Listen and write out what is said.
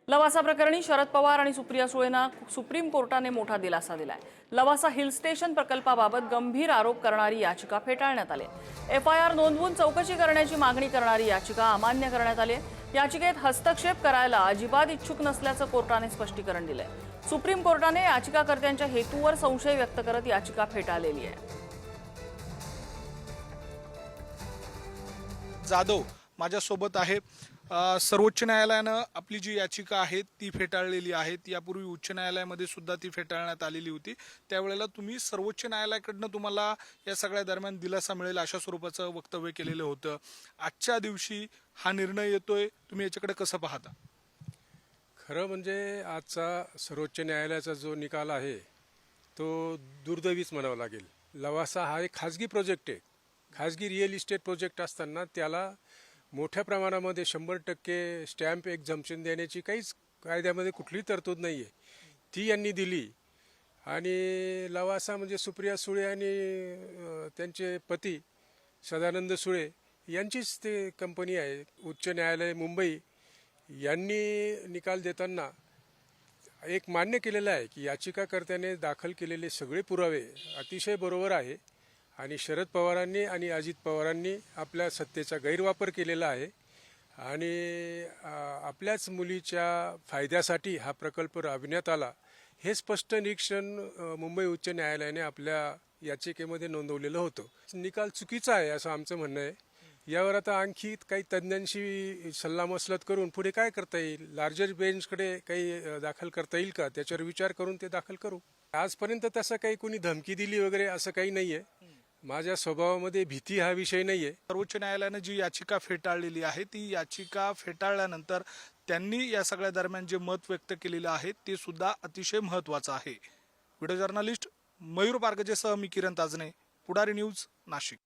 लवासा प्रकरणी शरद पवार आणि सुप्रिया सुळेंना सुप्रीम कोर्टाने मोठा दिलासा दिलाय। लवासा हिल स्टेशन प्रकल्पाबाबत गंभीर आरोप करणारी याचिका फेटाळण्यात आली। एफआयआर नोंदवून चौकशी करण्याची मागणी करणारी याचिका अमान्य करण्यात आली। याचिकेत हस्तक्षेप करायला अजिबात इच्छुक नसल्याचं कोर्टाने स्पष्टीकरण दिलंय। सुप्रीम कोर्टाने याचिकाकर्त्यांच्या हेतूवर संशय व्यक्त करत याचिका फेटाळलेली आहे। जाधव माझ्यासोबत आहे। सर्वोच्च न्यायालयानं आपली जी याचिका आहे ती फेटाळलेली आहे। यापूर्वी उच्च न्यायालयामध्ये सुद्धा ती फेटाळण्यात आलेली होती। त्यावेळेला तुम्ही सर्वोच्च न्यायालयाकडनं तुम्हाला या सगळ्या दरम्यान दिलासा मिळेल अशा स्वरूपाचं वक्तव्य केलेलं होतं। आजच्या दिवशी हा निर्णय येतोय, तुम्ही याच्याकडे कसं पाहता? खरं म्हणजे आजचा सर्वोच्च न्यायालयाचा जो निकाल आहे तो दुर्दैवीच म्हणावा लागेल। लवासा हा एक खाजगी प्रोजेक्ट आहे। खाजगी रिअल इस्टेट प्रोजेक्ट असताना त्याला मोठ्या प्रमाणामध्ये 100% स्टॅम्प एक्झम्पशन देण्याची काहीच कायद्यामध्ये कुठलीही तरतूद नाही आहे, ती यांनी दिली। आणि लवासा म्हणजे सुप्रिया सुळे आणि त्यांचे पती सदानंद सुळे यांचीच ते कंपनी आहे। उच्च न्यायालय मुंबई यांनी निकाल देताना एक मान्य केलेलं आहे की याचिकाकर्त्याने दाखल केलेले सगळे पुरावे अतिशय बरोबर आहे आणि शरद पवारांनी आणि अजित पवारांनी आपल्या सत्तेचा गैरवापर केलेला आहे आणि आपल्याच मुलीच्या फायद्यासाठी हा प्रकल्प राबविण्यात आला, हे स्पष्ट निरीक्षण मुंबई उच्च न्यायालयाने आपल्या याचिकेमध्ये नोंदवलेलं होतं। निकाल चुकीचा आहे असं आमचं म्हणणं आहे। यावर आता आणखी काही तज्ज्ञांशी सल्लामसलत करून पुढे काय करता येईल, लार्जर बेंचकडे काही दाखल करता येईल का, त्याच्यावर विचार करून ते दाखल करू। आजपर्यंत तसं काही कोणी धमकी दिली वगैरे असं काही नाहीये। माझ्या स्वभावामध्ये भीती हा विषय नाहीये। सर्वोच्च न्यायालयाने जी याचिका फेटाळलेली आहे ती याचिका फेटाळल्यानंतर त्यांनी या सगळ्या दरम्यान जे मत व्यक्त केलेलं आहे ते सुद्धा अतिशय महत्त्वाचं आहे। व्हिडिओ जर्नलिस्ट मयूर पारगजेसह मी किरण ताजने, पुढारी न्यूज, नाशिक।